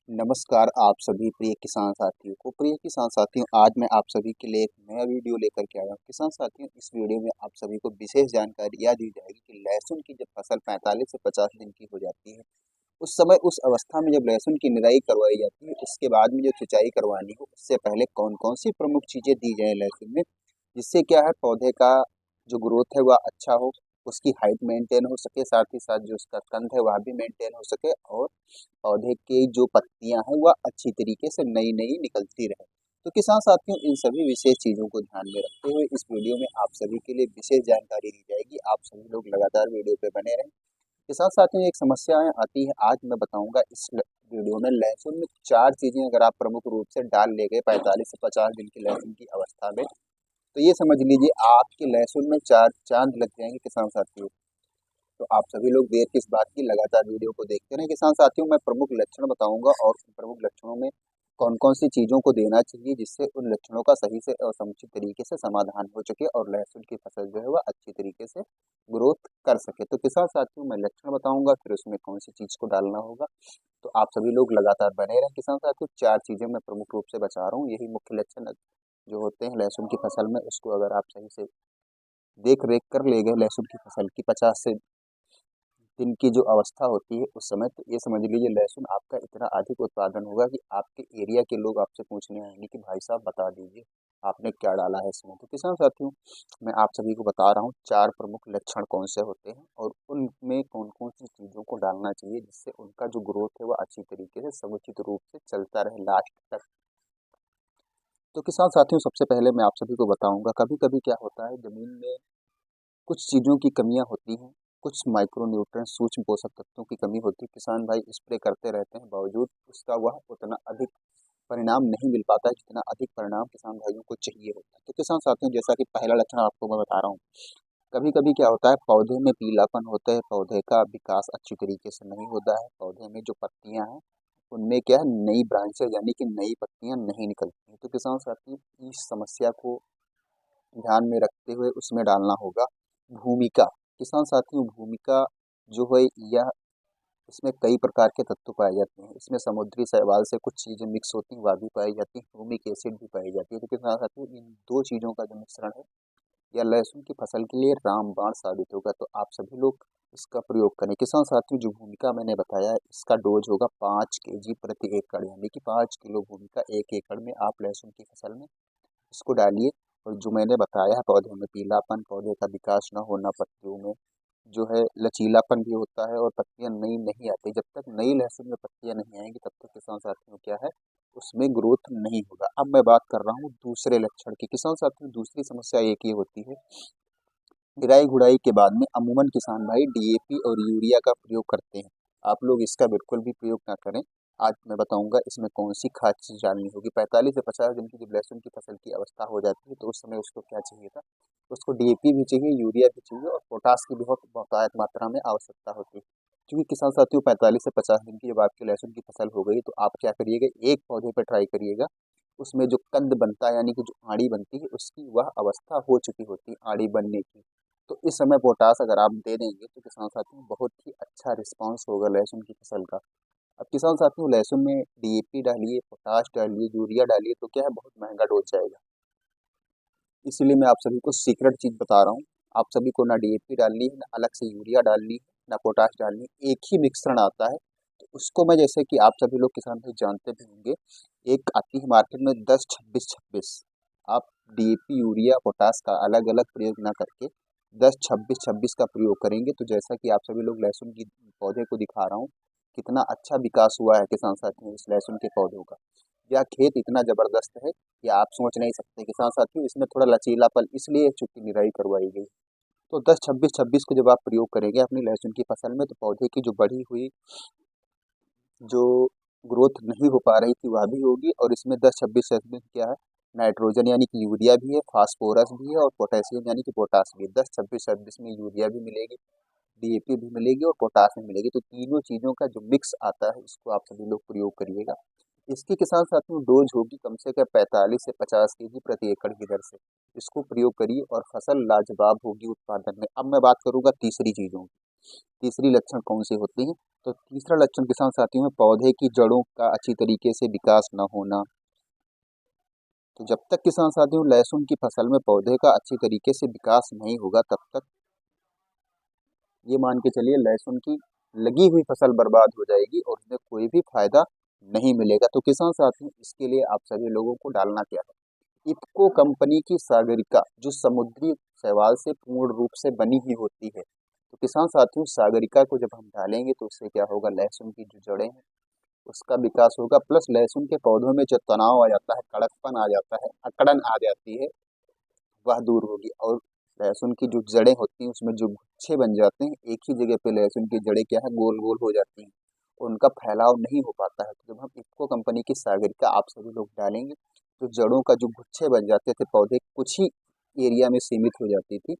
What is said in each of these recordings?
नमस्कार आप सभी प्रिय किसान साथियों को। प्रिय किसान साथियों, आज मैं आप सभी के लिए एक नया वीडियो लेकर के आया हूँ। किसान साथियों, इस वीडियो में आप सभी को विशेष जानकारी यह दी जाएगी कि लहसुन की जब फसल 45 से 50 दिन की हो जाती है, उस समय उस अवस्था में जब लहसुन की निराई करवाई जाती है, उसके बाद में जो सिंचाई करवानी हो, उससे पहले कौन कौन सी प्रमुख चीजें दी जाए लहसुन में, जिससे क्या है पौधे का जो ग्रोथ है वह अच्छा हो, उसकी हाइट मेंटेन हो सके, साथ ही साथ जो उसका कंद है वह भी मेंटेन हो सके, और पौधे की जो पत्तियां हैं वह अच्छी तरीके से नई नई निकलती रहे। तो किसान साथियों, इन सभी विशेष चीजों को ध्यान में रखते हुए इस वीडियो में आप सभी के लिए विशेष जानकारी दी जाएगी। आप सभी लोग लगातार वीडियो पे बने रहें। किसान साथियों, एक समस्या आती है, आज मैं बताऊंगा इस वीडियो में लहसुन में चार चीजें अगर आप प्रमुख रूप से डाल ले गए 45 से 50 दिन की लहसुन की अवस्था में, तो ये समझ लीजिए आपके लहसुन में चार चांद लग जाएंगे। किसान साथियों, तो आप सभी लोग देर किस बात की, लगातार वीडियो को देखते रहें। किसान साथियों, मैं प्रमुख लक्षण बताऊंगा और उन प्रमुख लक्षणों में कौन कौन सी चीजों को देना चाहिए जिससे उन लक्षणों का सही से और समुचित तरीके से समाधान हो सके और लहसुन की फसल जो है वह अच्छी तरीके से ग्रोथ कर सके। तो किसान साथियों, मैं लक्षण बताऊंगा, फिर उसमें कौन सी चीज को डालना होगा। तो आप सभी लोग लगातार बने रहें। किसान साथियों, चार चीजें मैं प्रमुख रूप से बता रहा हूँ, यही मुख्य लक्षण जो होते हैं लहसुन की फसल में, उसको अगर आप सही से देख रेख कर ले गए लहसुन की फसल की 50 से दिन की जो अवस्था होती है उस समय, तो ये समझ लीजिए लहसुन आपका इतना अधिक उत्पादन होगा कि आपके एरिया के लोग आपसे पूछने आएंगे कि भाई साहब बता दीजिए आपने क्या डाला है इसमें। तो किसान साथियों, मैं आप सभी को बता रहा हूँ चार प्रमुख लक्षण कौन से होते हैं और उनमें कौन कौन सी चीज़ों को डालना चाहिए जिससे उनका जो ग्रोथ है वो अच्छी तरीके से समुचित रूप से चलता रहे लास्ट तक। तो किसान साथियों, सबसे पहले मैं आप सभी को बताऊंगा, कभी कभी क्या होता है जमीन में कुछ चीज़ों की कमियां होती हैं, कुछ माइक्रो न्यूट्रिएंट सूक्ष्म पोषक तत्वों की कमी होती है। किसान भाई स्प्रे करते रहते हैं, बावजूद उसका वह उतना अधिक परिणाम नहीं मिल पाता है जितना अधिक परिणाम किसान भाइयों को चाहिए होता है। तो किसान साथियों, जैसा कि पहला लक्षण आपको मैं बता रहा हूँ, कभी कभी क्या होता है पौधे में पीलापन होता है, पौधे का विकास अच्छी तरीके से नहीं होता है, पौधे में जो पत्तियां हैं उनमें क्या है नई ब्रांचेज यानी कि नई पत्तियां नहीं निकलती हैं। तो किसान साथियों, इस समस्या को ध्यान में रखते हुए उसमें डालना होगा भूमिका। किसान साथियों, भूमिका जो है यह, इसमें कई प्रकार के तत्व पाए जाते हैं, इसमें समुद्री शैवाल से कुछ चीजें मिक्स होती हैं वह भी पाई जाती है, ह्यूमिक एसिड भी पाई जाती है। तो किसान साथियों, इन दो चीजों का जो मिश्रण है यह लहसुन की फसल के लिए रामबाण साबित होगा, तो आप सभी लोग इसका प्रयोग करें। किसान साथियों, जो भूमिका मैंने बताया इसका डोज होगा 5 kg प्रति एकड़, यानी कि 5 किलो भूमिका 1 एकड़ में आप लहसुन की फसल में इसको डालिए। और जो मैंने बताया है पौधे में पीलापन, पौधे का विकास न होना, पत्तियों में जो है लचीलापन भी होता है और पत्तियां नई नहीं आती, जब तक नई लहसुन में पत्तियां नहीं आएंगी तब तक किसान साथियों क्या है उसमें ग्रोथ नहीं होगा। अब मैं बात कर रहा हूँ दूसरे लक्षण की। किसान साथियों, दूसरी समस्या एक ये होती है, निराई गुड़ाई के बाद में अमूमन किसान भाई डीएपी और यूरिया का प्रयोग करते हैं। आप लोग इसका बिल्कुल भी प्रयोग ना करें। आज मैं बताऊंगा इसमें कौन सी खाद चीज डालनी होगी। 45 से 50 दिन की जब लहसुन की फसल की अवस्था हो जाती है तो उस समय उसको क्या चाहिए था, उसको डीएपी भी चाहिए, यूरिया भी चाहिए और पोटास की बहुत बहुतायत मात्रा में आवश्यकता होती है। क्योंकि किसान साथियों 45 से 50 दिन की जब आपकी लहसुन की फसल हो गई तो आप क्या करिएगा, एक पौधे पर ट्राई करिएगा, उसमें जो कंद बनता है यानी कि जो आड़ी बनती है उसकी वह अवस्था हो चुकी होती है आड़ी बनने की। तो इस समय पोटास अगर आप दे देंगे तो किसान साथियों बहुत ही अच्छा रिस्पांस होगा लहसुन की फसल का। अब किसान साथियों, लहसुन में डीएपी डालिए, पोटाश डालिए, यूरिया डालिए तो क्या है बहुत महंगा डोज जाएगा। इसीलिए मैं आप सभी को सीक्रेट चीज बता रहा हूँ, आप सभी को ना डीएपी डालनी है, ना अलग से यूरिया डालनी है, ना पोटाश डालनी है, एक ही मिश्रण आता है। तो उसको मैं, जैसे कि आप सभी लोग किसान भाई जानते भी होंगे, एक आती है मार्केट में 10-26-26, आप डीएपी यूरिया पोटाश का अलग अलग प्रयोग ना करके 10-26-26 का प्रयोग करेंगे तो जैसा कि आप सभी लोग लहसुन की पौधे को दिखा रहा हूँ कितना अच्छा विकास हुआ है किसान साथियों इस लहसुन के पौधों का। यह खेत इतना जबरदस्त है कि आप सोच नहीं सकते। किसान साथियों, इसमें थोड़ा लचीलापन इसलिए चूंकि निराई करवाई गई। तो 10-26-26 को जब आप प्रयोग करेंगे अपनी लहसुन की फसल में तो पौधे की जो बढ़ी हुई जो ग्रोथ नहीं हो पा रही थी वह भी होगी, और इसमें 10-26-26 क्या है, नाइट्रोजन यानी कि यूरिया भी है, फास्फोरस भी है और पोटेशियम यानी कि पोटास भी है। 10-26-26 में यूरिया भी मिलेगी, डीएपी भी मिलेगी और पोटास भी मिलेगी। तो तीनों चीज़ों का जो मिक्स आता है इसको आप सभी लोग प्रयोग करिएगा। इसकी किसान साथियों डोज होगी कम से कम 45 से 50 kg प्रति एकड़ की दर से। इसको प्रयोग करिए और फसल लाजवाब होगी उत्पादन में। अब मैं बात करूंगा तीसरी चीज़ों की। तीसरी लक्षण कौन सी होती है? तो तीसरा लक्षण किसान साथियों में पौधे की जड़ों का अच्छी तरीके से विकास न होना। तो जब तक किसान साथियों लहसुन की फसल में पौधे का अच्छी तरीके से विकास नहीं होगा, तब तक ये मान के चलिए लहसुन की लगी हुई फसल बर्बाद हो जाएगी और उसमें कोई भी फायदा नहीं मिलेगा। तो किसान साथियों इसके लिए आप सभी लोगों को डालना क्या है? इफ्को कंपनी की सागरिका, जो समुद्री शैवाल से पूर्ण रूप से बनी हुई होती है। तो किसान साथियों सागरिका को जब हम डालेंगे तो उससे क्या होगा, लहसुन की जो जड़ें हैं उसका विकास होगा, प्लस लहसुन के पौधों में जो तनाव आ जाता है, कड़कपन आ जाता है, अकड़न आ जाती है, वह दूर होगी। और लहसुन की जो जड़ें होती हैं उसमें जो गुच्छे बन जाते हैं, एक ही जगह पे लहसुन की जड़ें क्या है, गोल गोल हो जाती हैं, उनका फैलाव नहीं हो पाता है। तो जब हम इफ्को कंपनी की सागरिका आप सभी लोग डालेंगे तो जड़ों का जो गुच्छे बन जाते थे, पौधे कुछ ही एरिया में सीमित हो जाती थी,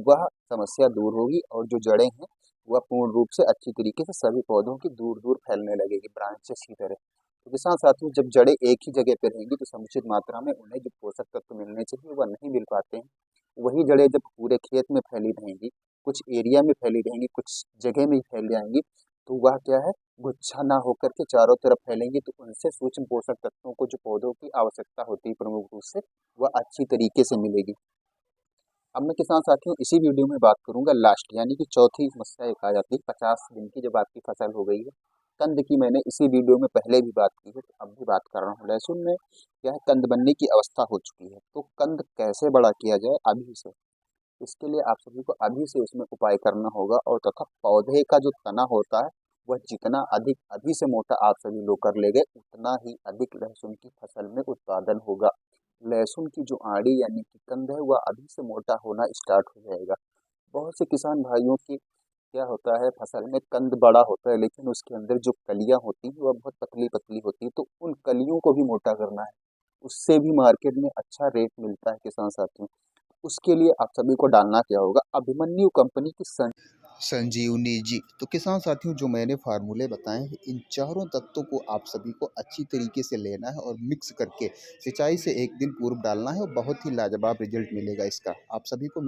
वह समस्या दूर होगी और जो जड़ें हैं वह पूर्ण रूप से अच्छी तरीके से सभी पौधों की दूर दूर फैलने लगेगी, ब्रांचेस की तरह। तो किसान साथियों जब जड़ें एक ही जगह पे रहेंगी तो समुचित मात्रा में उन्हें जो पोषक तत्व मिलने चाहिए वह नहीं मिल पाते हैं। वही जड़ें जब पूरे खेत में फैली रहेंगी, कुछ एरिया में फैली रहेंगी, कुछ जगह में ही फैल जाएंगी, तो वह क्या है, गुच्छा ना होकर के चारों तरफ फैलेंगी, तो उनसे सूक्ष्म पोषक तत्वों को जो पौधों की आवश्यकता होती है प्रमुख रूप से, वह अच्छी तरीके से मिलेगी। अब मैं किसान साथियों इसी वीडियो में बात करूंगा लास्ट यानी कि चौथी समस्या एक आ जाती है 50 दिन की, जब आपकी फसल हो गई है। कंद की मैंने इसी वीडियो में पहले भी बात की है, तो अब भी बात कर रहा हूँ। लहसुन में क्या है, कंद बनने की अवस्था हो चुकी है, तो कंद कैसे बड़ा किया जाए अभी से, इसके लिए आप सभी को अभी से उसमें उपाय करना होगा। और तथा पौधे का जो तना होता है वह जितना अधिक अभी से मोटा आप सभी लोग कर ले गए, उतना ही अधिक लहसुन की फसल में उत्पादन होगा। लहसुन की जो आड़ी यानी कि कंद है वह अभी से मोटा होना स्टार्ट हो जाएगा। बहुत से किसान भाइयों की क्या होता है, फसल में कंद बड़ा होता है लेकिन उसके अंदर जो कलियां होती हैं वह बहुत पतली पतली होती है, तो उन कलियों को भी मोटा करना है, उससे भी मार्केट में अच्छा रेट मिलता है किसान साथियों। उसके लिए आप सभी को डालना क्या होगा, अभिमन्यु कंपनी की संजीवनी जी। तो किसान साथियों जो मैंने फार्मूले बताए हैं, इन चारों तत्वों को आप सभी को अच्छी तरीके से लेना है और मिक्स करके सिंचाई से एक दिन पूर्व डालना है और बहुत ही लाजवाब रिजल्ट मिलेगा इसका। आप सभी को